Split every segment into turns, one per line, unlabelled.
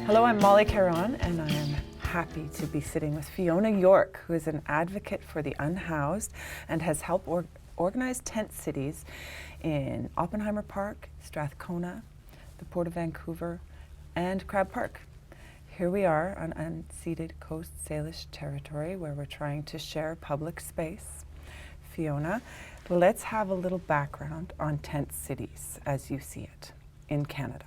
Hello, I'm Molly Caron, and I am happy to be sitting with Fiona York, who is an advocate for the unhoused and has helped organize tent cities in Oppenheimer Park, Strathcona, the Port of Vancouver, and Crab Park. Here we are on unceded Coast Salish territory where we're trying to share public space. Fiona, let's have a little background on tent cities as you see it in Canada.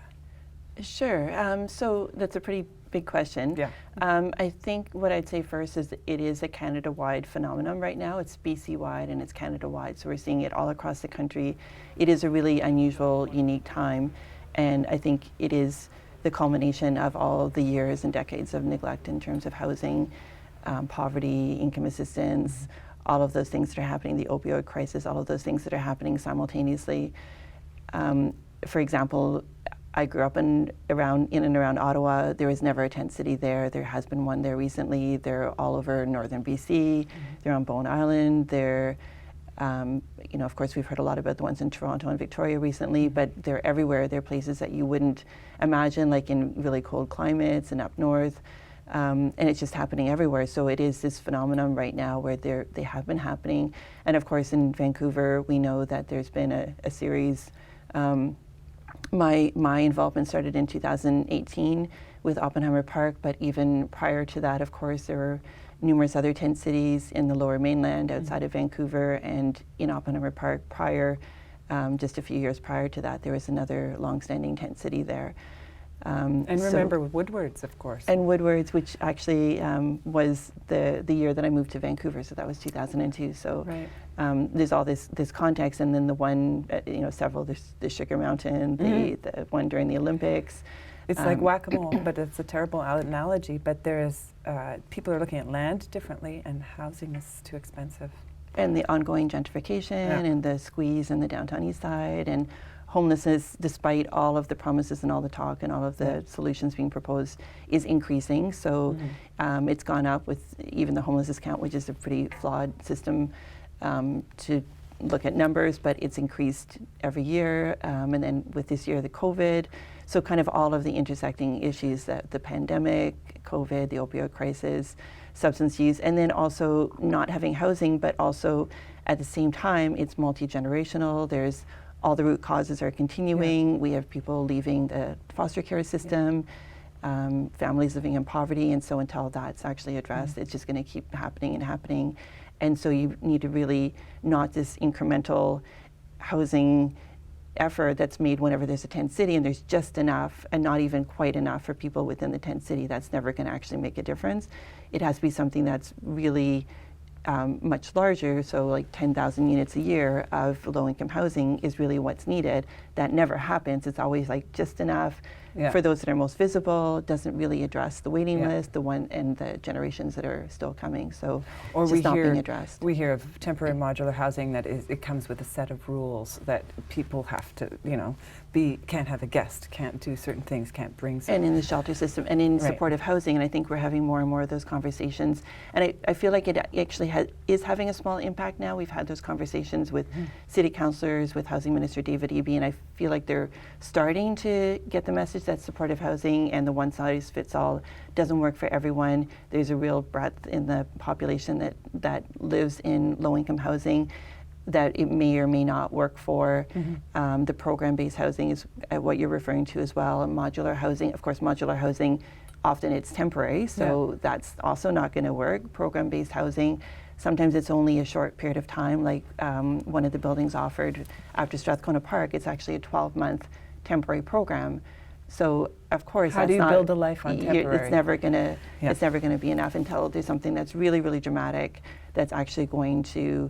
Sure. So that's a pretty big question.
Yeah.
I think what I'd say first is that it is a Canada-wide phenomenon right now. It's BC-wide and it's Canada-wide, so we're seeing it all across the country. It is a really unusual, unique time, and I think it is the culmination of all the years and decades of neglect in terms of housing, poverty, income assistance, all of those things that are happening, the opioid crisis, all of those things that are happening simultaneously. For example, I grew up in and around Ottawa. There was never a tent city there. There has been one there recently. They're all over northern BC. They're on Bowen Island. They're, of course, we've heard a lot about the ones in Toronto and Victoria recently, but they're everywhere. They're places that you wouldn't imagine, like in really cold climates and up north. And it's just happening everywhere. So it is this phenomenon right now where they have been happening. And of course, in Vancouver, we know that there's been a series. My involvement started in 2018 with Oppenheimer Park, but even prior to that, of course, there were numerous other tent cities in the Lower Mainland outside of Vancouver, and in Oppenheimer Park just a few years prior to that, there was another long-standing tent city there.
And remember Woodwards, of course.
And Woodwards, which actually was the year that I moved to Vancouver, so that was 2002. So
right.
There's all this context, and then the one, several, there's the Sugar Mountain, the one during the Olympics.
It's like whack-a-mole, but it's a terrible analogy, but there is, people are looking at land differently, and housing is too expensive.
And the ongoing gentrification and the squeeze in the downtown east side, and homelessness, despite all of the promises and all the talk and all of the solutions being proposed, is increasing. So it's gone up with even the homelessness count, which is a pretty flawed system to look at numbers, but it's increased every year. And then with this year, the COVID. So kind of all of the intersecting issues, that the pandemic, COVID, the opioid crisis, substance use, and then also not having housing, but also at the same time, it's multi-generational. There's all the root causes are continuing. We have people leaving the foster care system, families living in poverty, and so until that's actually addressed, it's just going to keep happening and happening. And so you need to really not this incremental housing effort that's made whenever there's a tent city and there's just enough and not even quite enough for people within the tent city. That's never going to actually make a difference. It has to be something that's really much larger, so like 10,000 units a year of low-income housing is really what's needed. That never happens. It's always like just enough for those that are most visible. It doesn't really address the waiting list, the one and the generations that are still coming. So
or
it's just not being addressed.
We hear of temporary modular housing that it comes with a set of rules that people have to, can't have a guest, can't do certain things, can't bring something.
And in the shelter system and in supportive housing, and I think we're having more and more of those conversations. And I feel like it actually is having a small impact now. We've had those conversations with city councillors, with Housing Minister David Eby, and I feel like they're starting to get the message that supportive housing and the one-size-fits-all doesn't work for everyone. There's a real breadth in the population that lives in low-income housing that it may or may not work for. The program-based housing is what you're referring to as well, and modular housing. Of course, modular housing, often it's temporary, so that's also not going to work. Program-based housing, sometimes it's only a short period of time, like one of the buildings offered after Strathcona Park. It's actually a 12-month temporary program. So of course,
how do you build a life on temporary?
It's never gonna be enough until there's something that's really, really dramatic that's actually going to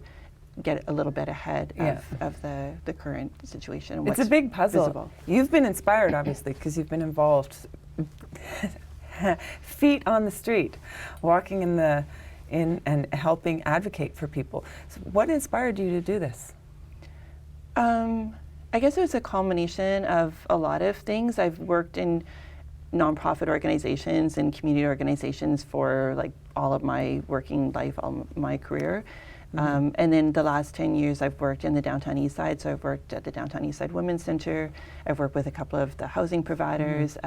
get a little bit ahead of the current situation. And
it's a big puzzle.
Visible.
You've been inspired, obviously, because you've been involved, feet on the street, walking in and helping advocate for people. So what inspired you to do this?
I guess it was a culmination of a lot of things. I've worked in nonprofit organizations and community organizations for like all of my working life, all my career. And then the last 10 years I've worked in the Downtown East Side, so I've worked at the Downtown East Side Women's Center, I've worked with a couple of the housing providers,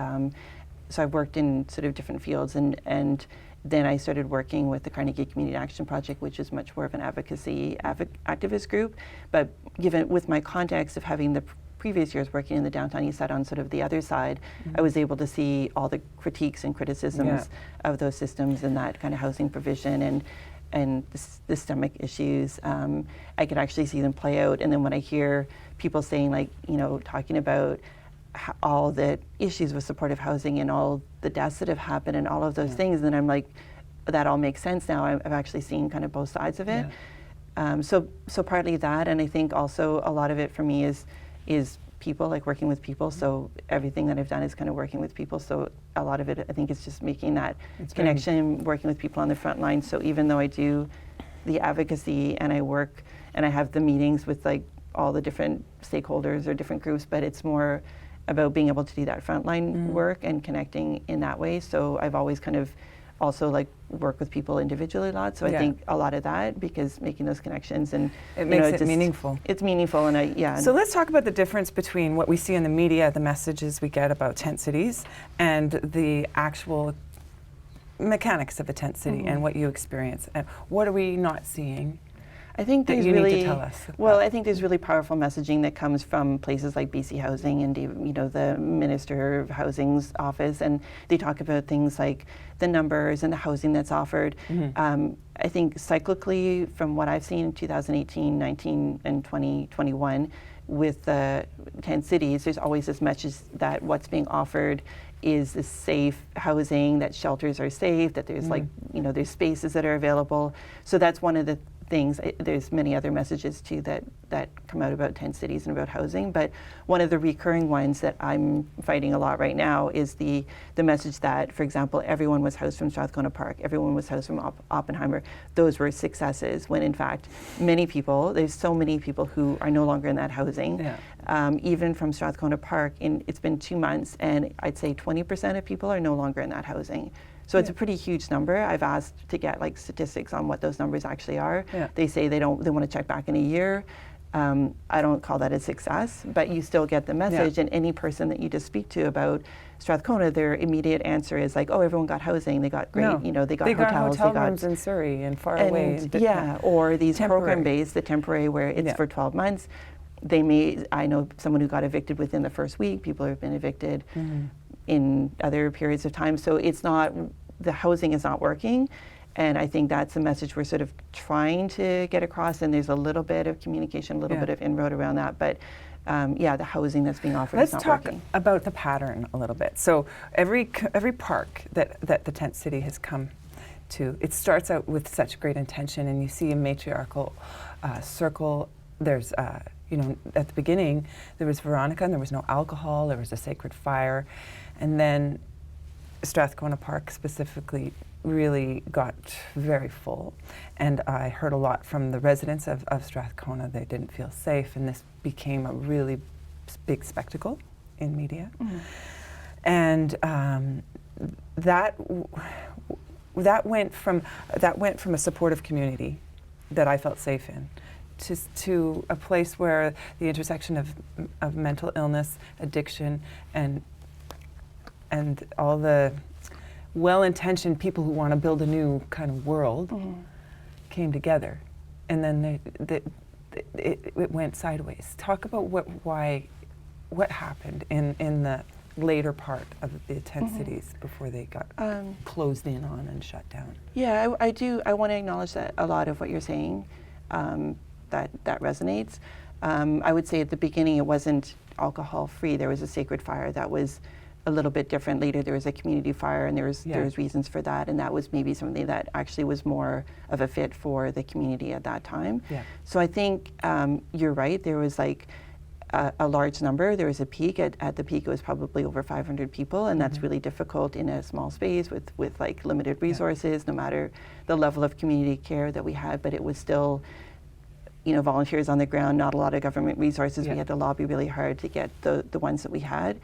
so I've worked in sort of different fields, and then I started working with the Carnegie Community Action Project, which is much more of an advocacy activist group. But given with my context of having the previous years working in the downtown east side on sort of the other side, I was able to see all the critiques and criticisms of those systems and that kind of housing provision and the systemic issues. I could actually see them play out. And then when I hear people saying, like, you know, talking about all the issues with supportive housing and all the deaths that have happened and all of those things, then I'm like, that all makes sense now. I've actually seen kind of both sides of it. So partly that, and I think also a lot of it for me is people, like working with people. So everything that I've done is kind of working with people. So a lot of it, I think, is just making that connection, working with people on the front line. So even though I do the advocacy and I work and I have the meetings with like all the different stakeholders or different groups, but it's more about being able to do that frontline work and connecting in that way. So I've always kind of also like work with people individually a lot. So I think a lot of that, because making those connections and
it makes it meaningful.
It's meaningful, and
So let's talk about the difference between what we see in the media, the messages we get about tent cities, and the actual mechanics of a tent city and what you experience. And what are we not seeing?
I think
that
there's
you
really,
need to tell us
well, I think there's really powerful messaging that comes from places like BC Housing and, you know, the Minister of Housing's office, and they talk about things like the numbers and the housing that's offered. I think cyclically, from what I've seen in 2018, 19, and 2021, with the 10 cities, there's always this message that what's being offered is this safe housing, that shelters are safe, that there's like, you know, there's spaces that are available. So that's one of the things. There's many other messages too that come out about 10 cities and about housing, but one of the recurring ones that I'm fighting a lot right now is the message that, for example, everyone was housed from Strathcona Park, everyone was housed from Oppenheimer. Those were successes, when in fact many people, there's so many people who are no longer in that housing. Even from Strathcona Park, it's been 2 months, and I'd say 20% of people are no longer in that housing. So it's a pretty huge number. I've asked to get like statistics on what those numbers actually are. They say they want to check back in a year. I don't call that a success, but you still get the message. And any person that you just speak to about Strathcona, their immediate answer is like, oh, everyone got housing. They got great, you know, they got hotels.
They got rooms in Surrey and far away.
Or these program-based, the temporary, where it's for 12 months. I know someone who got evicted within the first week. People have been evicted in other periods of time. So it's not, the housing is not working. And I think that's a message we're sort of trying to get across. And there's a little bit of communication, a little bit of inroad around that. But the housing that's being offered is not working.
Let's talk about the pattern a little bit. So every park that the tent city has come to, it starts out with such great intention, and you see a matriarchal circle. There's you know, at the beginning, there was Veronica, and there was no alcohol, there was a sacred fire. And then Strathcona Park specifically really got very full. And I heard a lot from the residents of Strathcona. They didn't feel safe, and this became a really big spectacle in media. And that went from a supportive community that I felt safe in, to a place where the intersection of mental illness, addiction, and all the well-intentioned people who want to build a new kind of world came together, and then it went sideways. Talk about what happened in the later part of the tent cities before they got closed in on and shut down.
Yeah, I do. I want to acknowledge that a lot of what you're saying, that resonates. I would say at the beginning it wasn't alcohol-free. There was a sacred fire that was a little bit different. Later there was a community fire, and there was reasons for that, and that was maybe something that actually was more of a fit for the community at that time. So I think you're right. There was like a large number. There was a peak. At the peak it was probably over 500 people, and that's really difficult in a small space with like limited resources, no matter the level of community care that we had. But it was still, you know, volunteers on the ground, not a lot of government resources. We had to lobby really hard to get the ones that we had.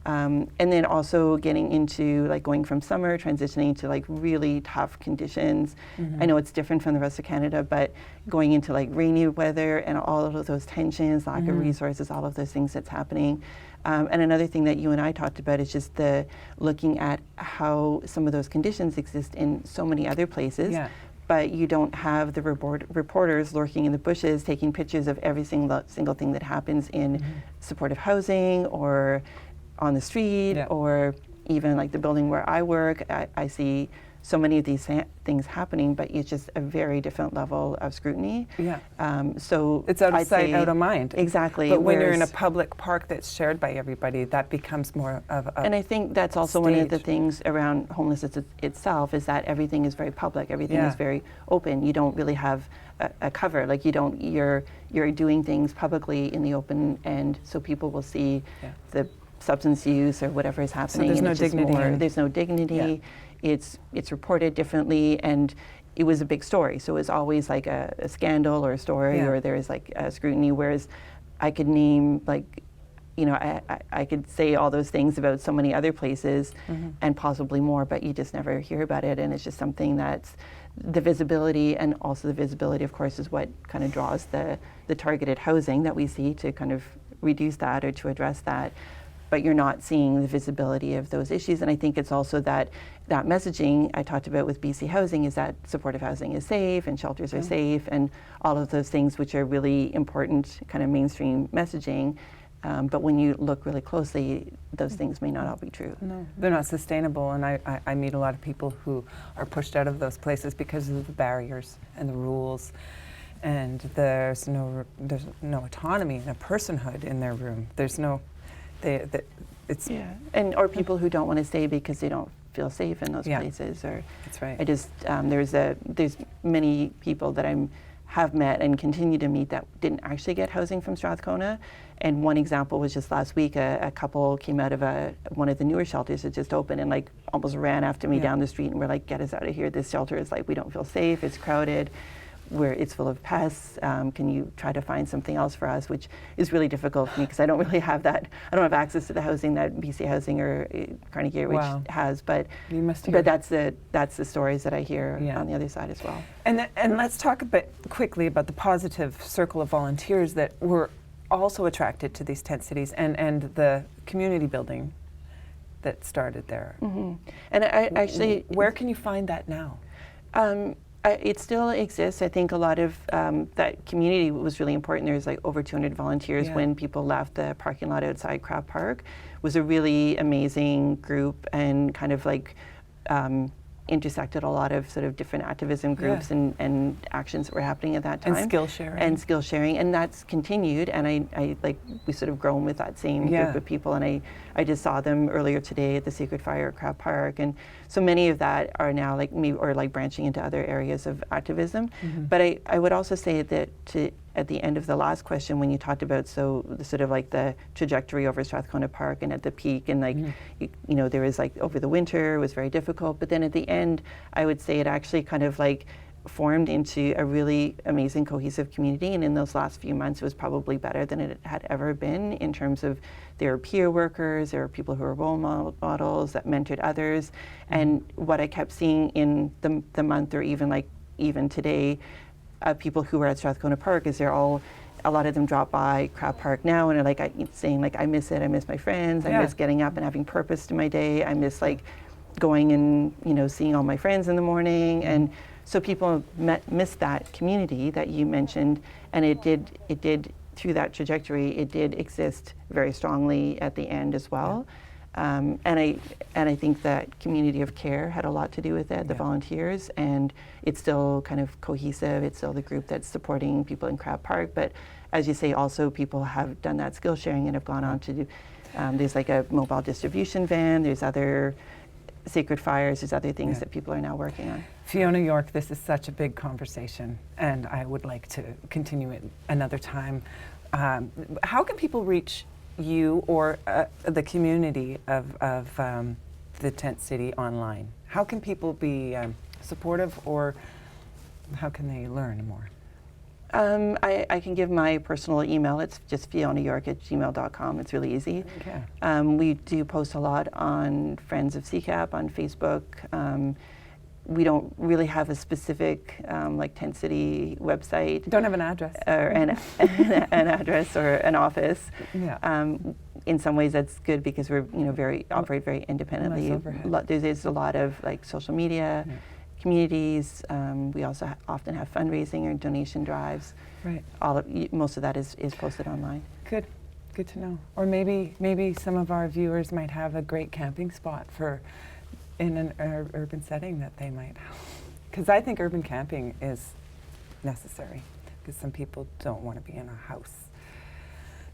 And then also getting into like going from summer, transitioning to like really tough conditions. I know it's different from the rest of Canada, but going into like rainy weather and all of those tensions, lack of resources, all of those things that's happening. And another thing that you and I talked about is just the looking at how some of those conditions exist in so many other places. But you don't have the reporters lurking in the bushes taking pictures of every single thing that happens in supportive housing or on the street or even like the building where I work. I see so many of these things happening, but it's just a very different level of scrutiny. So
it's out of sight, out of mind.
Exactly.
But when you're in a public park that's shared by everybody, that becomes more of a
And I think that's also one of the things around homelessness itself is that everything is very public. Everything is very open. You don't really have a cover. Like you're doing things publicly in the open, and so people will see the substance use or whatever is happening.
So there's no dignity.
There's no dignity. It's reported differently, and it was a big story. So it was always like a scandal or a story, or there's like a scrutiny. Whereas I could name like, you know, I could say all those things about so many other places and possibly more, but you just never hear about it. And it's just something that's the visibility, and also the visibility, of course, is what kind of draws the targeted housing that we see to kind of reduce that or to address that. But you're not seeing the visibility of those issues. And I think it's also that messaging I talked about with BC Housing is that supportive housing is safe and shelters are safe and all of those things which are really important kind of mainstream messaging. But when you look really closely, those things may not all be true.
No, they're not sustainable. And I meet a lot of people who are pushed out of those places because of the barriers and the rules. And there's no autonomy and a personhood in their room. There's no... it's
or people who don't want to stay because they don't feel safe in those places. Or
that's right.
I just there's many people that I have met and continue to meet that didn't actually get housing from Strathcona. And one example was just last week, a couple came out of one of the newer shelters that just opened and like almost ran after me down the street and were like, "Get us out of here! This shelter is like, we don't feel safe. It's crowded. Where it's full of pests. Can you try to find something else for us?" Which is really difficult for me because I don't really have that. I don't have access to the housing that BC Housing or Carnegie Which has. But
you must
but that's the stories that I hear on the other side as well.
And let's talk a bit quickly about the positive circle of volunteers that were also attracted to these tent cities and the community building that started there.
And I actually,
where can you find that now?
It still exists. I think a lot of that community was really important. There's like over 200 volunteers when people left the parking lot outside Crab Park. It was a really amazing group and kind of like intersected a lot of sort of different activism groups and actions that were happening at that time.
And skill sharing.
And that's continued. And I like, we sort of grown with that same group of people. And I just saw them earlier today at the Secret Fire at Crab Park. And so many of that are now like me, or like branching into other areas of activism. But I would also say that at the end of the last question, when you talked about the sort of like the trajectory over Strathcona Park and at the peak, and like you know, there was like over the winter it was very difficult, but then at the end I would say it actually kind of like formed into a really amazing cohesive community. And in those last few months it was probably better than it had ever been in terms of there are peer workers, there are people who are role models that mentored others. And what I kept seeing in the month, or even today, people who were at Strathcona Park, is a lot of them drop by Crab Park now and are like saying like, I miss it, I miss my friends, I miss getting up and having purpose to my day, I miss like going and seeing all my friends in the morning. And so people missed that community that you mentioned, and it did through that trajectory, it did exist very strongly at the end as well. And I think that community of care had a lot to do with it, the volunteers, and it's still kind of cohesive. It's still the group that's supporting people in Crab Park, but as you say, also people have done that skill sharing and have gone on to do, there's like a mobile distribution van, there's other Sacred Fires, there's other things that people are now working on.
Fiona York, this is such a big conversation, and I would like to continue it another time. How can people reach you or the community of the tent city online? How can people be supportive, or how can they learn more?
I can give my personal email. It's just FionaYork@gmail.com. It's really easy.
Okay.
We do post a lot on Friends of CCAP on Facebook. We don't really have a specific like Tent City website.
Don't have an address.
Or an address or an office.
Yeah.
In some ways, that's good because we're operate very independently.
Less overhead.
There's a lot of like social media.
Yeah.
Communities. We also often have fundraising or donation drives.
Right.
Most of that is posted online.
Good. Good to know. Or maybe some of our viewers might have a great camping spot in an urban setting that they might have. Because I think urban camping is necessary because some people don't want to be in a house.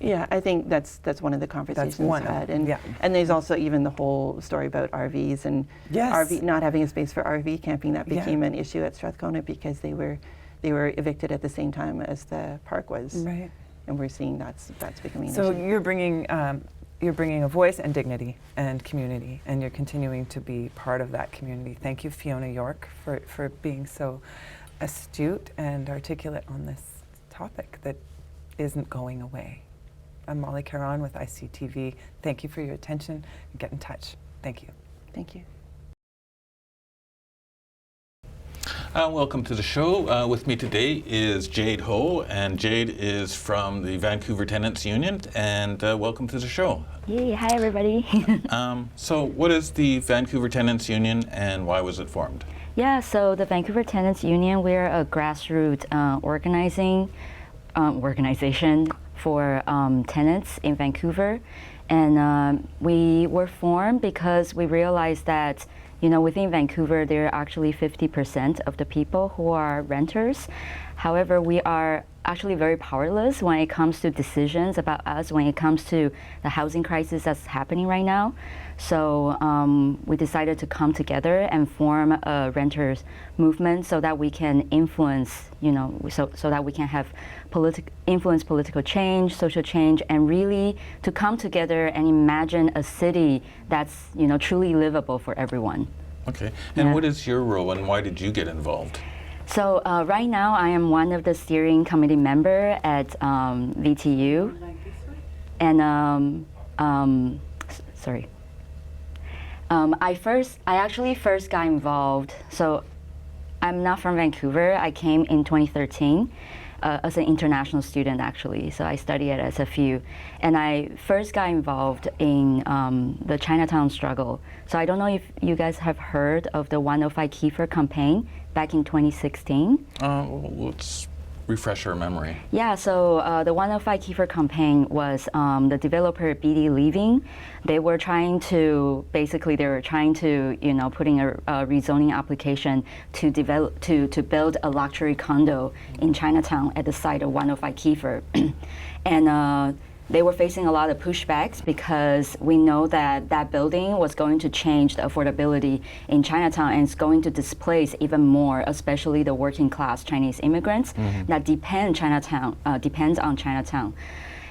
Yeah, I think that's one of the conversations
one
had,
of, yeah.
And there's also even the whole story about RVs and
Yes.
not having a space for RV camping. That became
Yeah.
an issue at Strathcona because they were evicted at the same time as the park was,
Right.
and we're seeing that's becoming an
So
issue.
you're bringing a voice and dignity and community, and you're continuing to be part of that community. Thank you, Fiona York, for being so astute and articulate on this topic that isn't going away. I'm Molly Caron with ICTV. Thank you for your attention. Get in touch. Thank you.
Thank you.
Welcome to the show. With me today is Jade Ho, and Jade is from the Vancouver Tenants Union, and welcome to the show.
Yay, hi everybody.
So what is the Vancouver Tenants Union and why was it formed?
Yeah, so the Vancouver Tenants Union, we're a grassroots organization for tenants in Vancouver. And we were formed because we realized that within Vancouver, there are actually 50% of the people who are renters. However, we are actually very powerless when it comes to decisions about us, when it comes to the housing crisis that's happening right now. So we decided to come together and form a renters movement so that we can influence, so that we can have influence political change, social change, and really to come together and imagine a city that's, truly livable for everyone.
Okay, and
Yeah.
what is your role and why did you get involved?
So right now I am one of the steering committee member at VTU. And sorry. I actually first got involved. So I'm not from Vancouver. I came in 2013 as an international student, actually. So I studied at SFU. And I first got involved in the Chinatown struggle. So I don't know if you guys have heard of the 105 Kiefer campaign back in 2016.
Let's refresh our memory.
Yeah, so the 105 Kiefer campaign was the developer BD leaving. They were trying to put in a rezoning application to build a luxury condo in Chinatown at the site of 105 Kiefer. And they were facing a lot of pushbacks because we know that that building was going to change the affordability in Chinatown and it's going to displace even more, especially the working class Chinese immigrants that depends on Chinatown.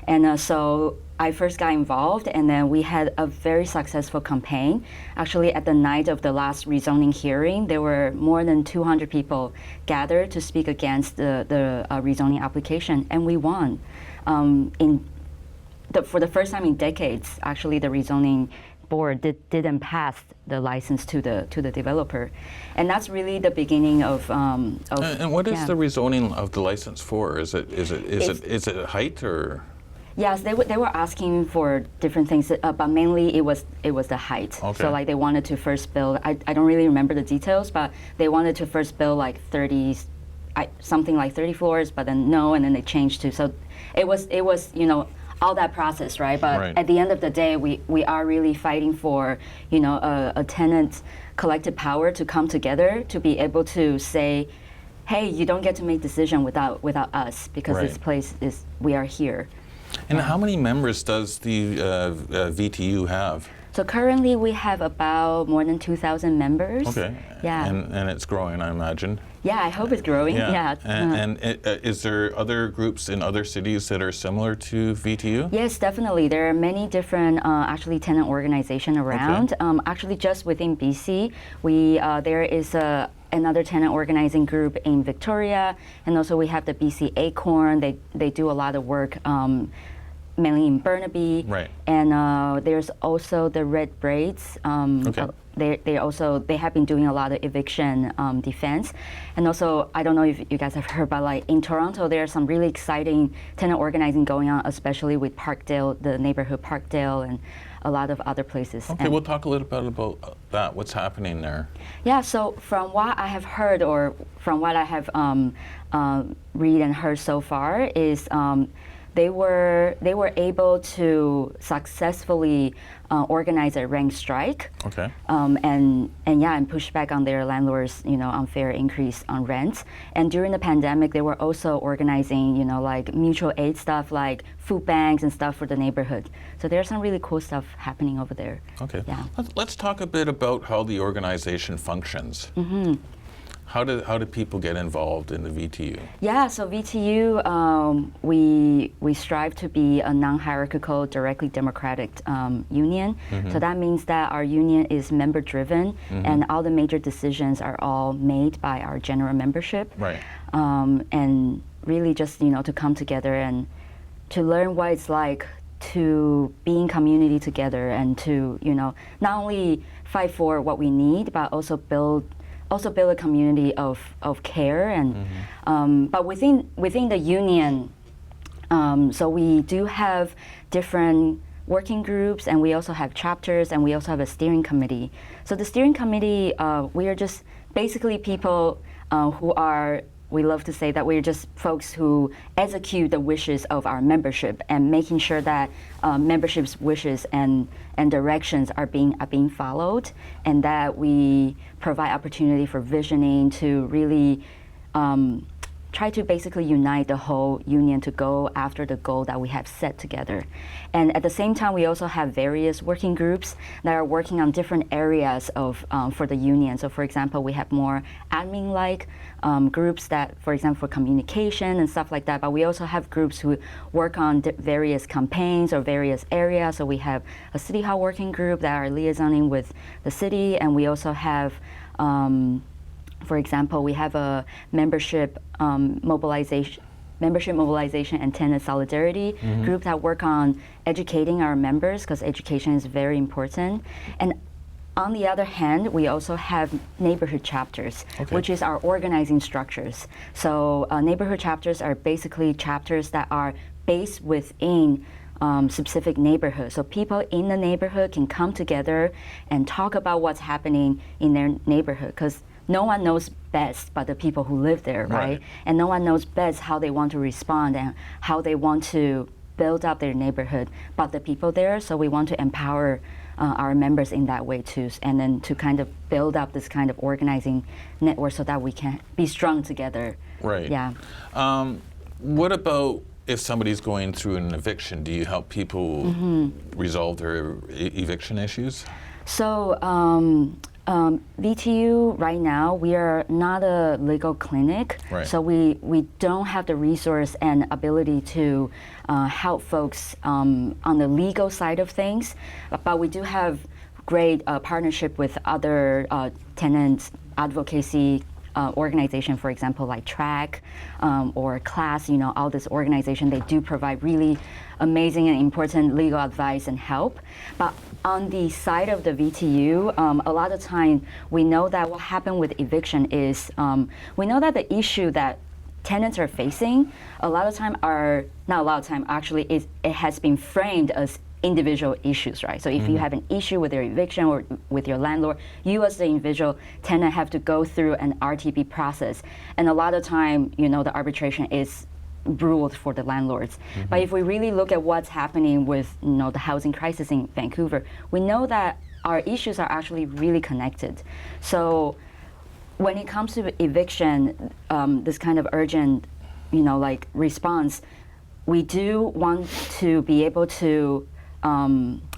And so I first got involved, and then we had a very successful campaign. Actually, at the night of the last rezoning hearing, there were more than 200 people gathered to speak against the rezoning application, and we won. For the first time in decades, actually, the rezoning board didn't pass the license to the developer, and that's really the beginning of.
And what is the rezoning of the license for? Is it height or?
Yes, they were asking for different things, but mainly it was the height.
Okay.
So like they wanted to first build. I don't really remember the details, but they wanted to first build like 30, something like 30 floors, but then no, and then they changed to. So it was all that process, right? But at the end of the day, we are really fighting for a tenant collective power to come together to be able to say, hey, you don't get to make decision without us because this place we are here.
And how many members does the VTU have?
So currently we have about more than 2,000 members.
Okay.
Yeah.
And it's growing, I imagine.
Yeah, I hope it's growing. Yeah.
And is there other groups in other cities that are similar to VTU?
Yes, definitely. There are many different actually tenant organizations around.
Okay.
Actually, just within BC, there is another tenant organizing group in Victoria, and also we have the BC Acorn. They do a lot of work, mainly in Burnaby.
Right.
And there's also the Red Braids.
Okay.
They have been doing a lot of eviction defense, and also I don't know if you guys have heard, but like in Toronto, there's some really exciting tenant organizing going on, especially with Parkdale, the neighborhood Parkdale, and a lot of other places.
Okay, we'll talk a little bit about that. What's happening there?
Yeah, so from what I have heard, or from what I have read and heard so far, is they were able to successfully organize a rent strike.
Okay.
And push back on their landlords, unfair increase on rents. And during the pandemic, they were also organizing, like mutual aid stuff, like food banks and stuff for the neighborhood. So there's some really cool stuff happening over there.
Okay.
Yeah.
Let's talk a bit about how the organization functions.
Mm-hmm.
How do people get involved in the VTU?
Yeah, so VTU, we strive to be a non-hierarchical, directly democratic union.
Mm-hmm.
So that means that our union is member-driven,
Mm-hmm.
and all the major decisions are all made by our general membership.
Right.
And really just, to come together and to learn what it's like to be in community together, and to, not only fight for what we need, but also build a community of care. And
Mm-hmm.
but within the union, so we do have different working groups, and we also have chapters, and we also have a steering committee. So the steering committee, we are just basically people who are, we love to say that we're just folks who execute the wishes of our membership, and making sure that membership's wishes and directions are being followed, and that we provide opportunity for visioning to really try to basically unite the whole union to go after the goal that we have set together. And at the same time, we also have various working groups that are working on different areas of for the union. So for example, we have more admin-like groups that, for example, for communication and stuff like that, but we also have groups who work on various campaigns or various areas. So we have a City Hall working group that are liaisoning with the city, and we also have for example, we have a membership mobilization and tenant solidarity
Mm-hmm.
group that work on educating our members, because education is very important. And on the other hand, we also have neighborhood chapters,
Okay.
which is our organizing structures. So neighborhood chapters are basically chapters that are based within specific neighborhood. So people in the neighborhood can come together and talk about what's happening in their neighborhood, because no one knows best but the people who live there, right? And no one knows best how they want to respond and how they want to build up their neighborhood but the people there. So we want to empower our members in that way too, and then to kind of build up this kind of organizing network so that we can be strong together.
Right.
Yeah.
What about if somebody's going through an eviction? Do you help people
Mm-hmm.
resolve their eviction issues?
So VTU right now, we are not a legal clinic,
Right.
so we don't have the resource and ability to help folks on the legal side of things, but we do have great partnership with other tenant advocacy organization, for example, like TRAC or CLASS, all this organization, they do provide really amazing and important legal advice and help. But on the side of the VTU, a lot of time we know that what happened with eviction is, we know that the issue that tenants are facing, actually it has been framed as individual issues, right? So if you have an issue with your eviction or with your landlord, you as the individual tenant have to go through an RTB process. And a lot of time, the arbitration is ruled for the landlords. But if we really look at what's happening with, the housing crisis in Vancouver, we know that our issues are actually really connected. So when it comes to eviction, this kind of urgent, response, we do want to be able to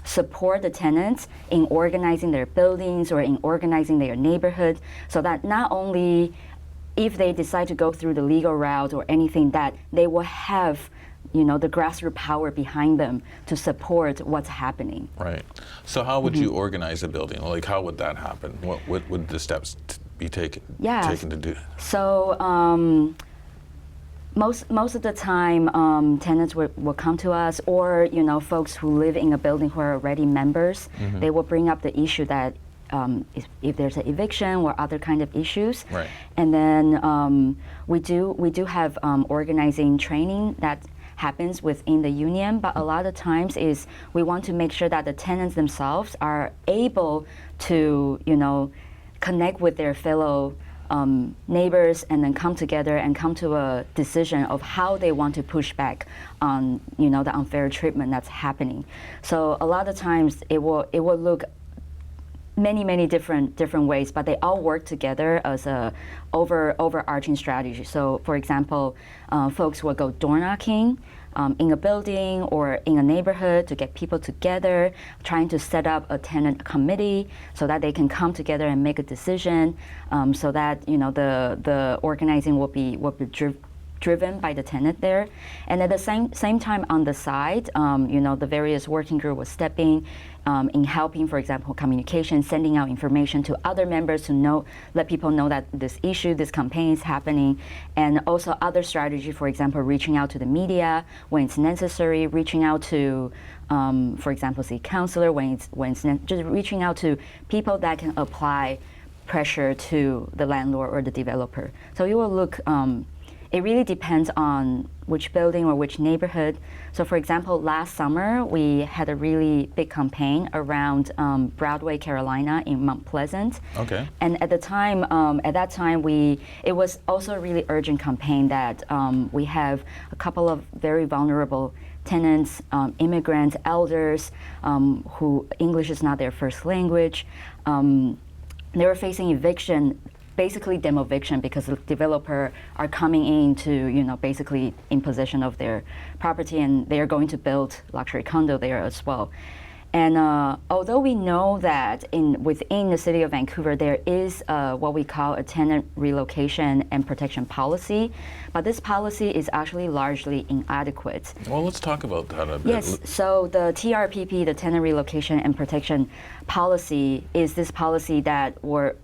support the tenants in organizing their buildings or in organizing their neighborhood, so that not only if they decide to go through the legal route or anything, that they will have the grassroots power behind them to support what's happening.
Right. So how would you organize a building? Like, how would that happen? What would the steps be taken
Yes.
to do?
So most of the time, tenants will come to us, or folks who live in a building who are already members. They will bring up the issue that if there's an eviction or other kind of issues,
Right.
and then we do have organizing training that happens within the union. But a lot of times is we want to make sure that the tenants themselves are able to connect with their fellow neighbors and then come together and come to a decision of how they want to push back on the unfair treatment that's happening. So a lot of times it will look many different ways, but they all work together as a overarching strategy. So for example, folks will go door knocking in a building or in a neighborhood to get people together, trying to set up a tenant committee so that they can come together and make a decision, so that the organizing will be driven by the tenant there. And at the same time on the side, the various working group will step in helping, for example, communication, sending out information to other members to let people know that this campaign is happening, and also other strategy, for example, reaching out to the media when it's necessary, reaching out to, for example, city councilor when it's just reaching out to people that can apply pressure to the landlord or the developer. So you will look. It really depends on which building or which neighborhood. So for example, last summer, we had a really big campaign around Broadway, Carolina in Mount Pleasant.
Okay.
And at that time, it was also a really urgent campaign that we have a couple of very vulnerable tenants, immigrants, elders, who English is not their first language. They were facing eviction, basically demoviction, because the developer are coming in to, basically in possession of their property, and they are going to build luxury condo there as well. And although we know that within the city of Vancouver, there is what we call a tenant relocation and protection policy, but this policy is actually largely inadequate.
Well, let's talk about that a bit.
Yes, so the TRPP, the Tenant Relocation and Protection Policy, is this policy that were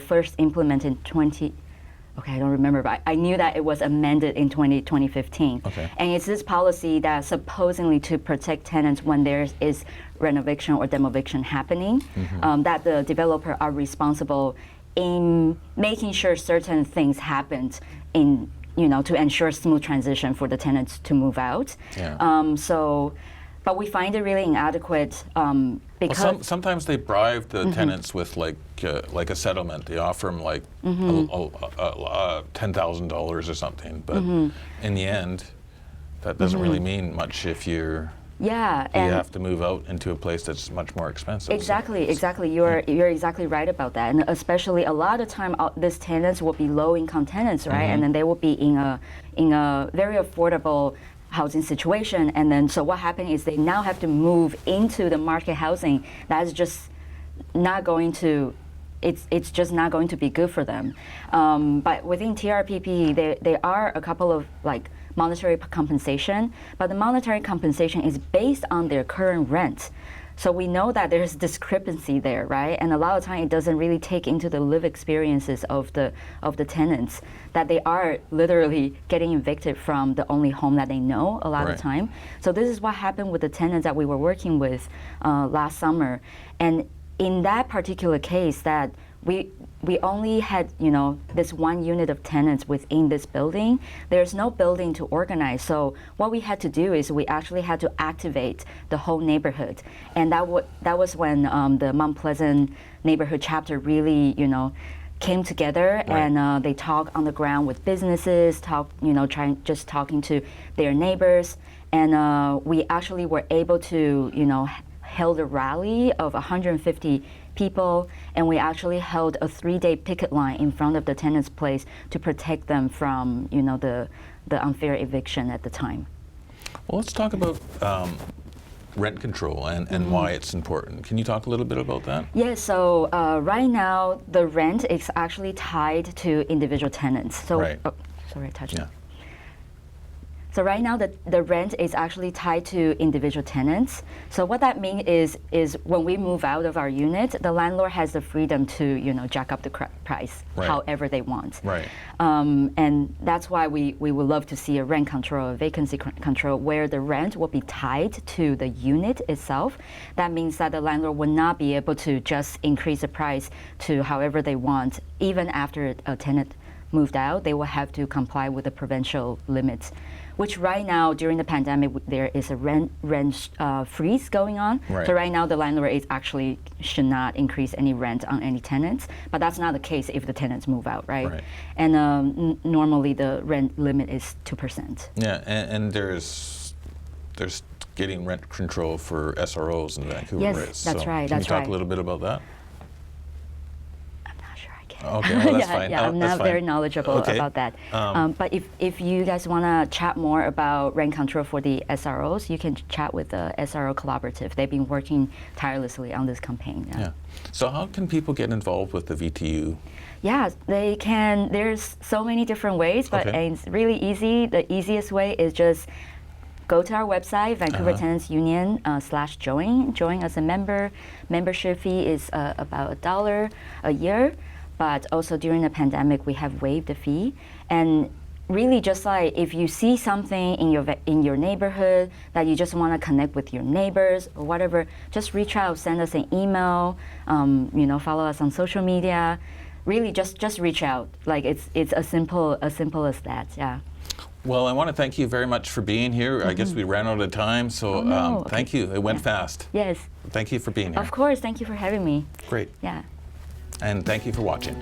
first implemented in I don't remember, but I knew that it was amended in 2015.
Okay.
And it's this policy that supposedly to protect tenants when there is renovation or demoviction happening, that the developer are responsible in making sure certain things happened to ensure smooth transition for the tenants to move out.
Yeah.
But we find it really inadequate because
Well, sometimes they bribe the tenants with like a settlement. They offer them like $10,000 or something, but in the end, that doesn't really mean much if you have to move out into a place that's much more expensive.
Exactly. You're exactly right about that, and especially a lot of time, these tenants will be low-income tenants, right? And then they will be in a very affordable housing situation, and then so what happened is they now have to move into the market housing. That's just not going to. It's just not going to be good for them. But within TRPP, there are a couple of monetary compensation, but the monetary compensation is based on their current rent. So we know that there's discrepancy there, right? And a lot of time it doesn't really take into the lived experiences of the tenants, that they are literally getting evicted from the only home that they know a lot of time. So this is what happened with the tenants that we were working with last summer. And in that particular case, that we only had this one unit of tenants within this building. There's no building to organize. So what we had to do is we actually had to activate the whole neighborhood, and that was when the Mount Pleasant neighborhood chapter really came together, and they talked on the ground with businesses, talking to their neighbors, and we actually were able to held a rally of 150 people, and we actually held a 3-day picket line in front of the tenant's place to protect them from the unfair eviction at the time.
Well, let's talk about rent control and why it's important. Can you talk a little bit about that?
Yes, so right now the rent is actually tied to individual tenants. So, sorry, I touched it. So right now, the rent is actually tied to individual tenants. So what that means is when we move out of our unit, the landlord has the freedom to jack up the price however they want.
Right.
And that's why we would love to see a rent control, a vacancy control, where the rent will be tied to the unit itself. That means that the landlord will not be able to just increase the price to however they want, even after a tenant moved out. They will have to comply with the provincial limits, which right now during the pandemic there is a rent freeze going on.
Right.
So right now the landlord should not increase any rent on any tenants, but that's not the case if the tenants move out, right? And normally the rent limit is 2%.
Yeah, and there's getting rent control for SROs in Vancouver.
Yes, that's right.
Can you talk a little bit about that? Okay, well, that's fine.
I'm not very knowledgeable about that. But if you guys want to chat more about rent control for the SROs, you can chat with the SRO Collaborative. They've been working tirelessly on this campaign.
Yeah. So how can people get involved with the VTU?
Yeah, they can. There's so many different ways, but it's really easy. The easiest way is just go to our website, Vancouver Tenants Union /join. Join as a member. Membership fee is about $1 a year. But also during the pandemic, we have waived the fee. And really, just like if you see something in your neighborhood that you just want to connect with your neighbors or whatever, just reach out, send us an email, follow us on social media. Really, just reach out. Like it's as simple as that. Yeah.
Well, I want to thank you very much for being here. I guess we ran out of time, so thank you. It went fast.
Yes.
Thank you for being here.
Of course. Thank you for having me.
Great.
Yeah.
And thank you for watching.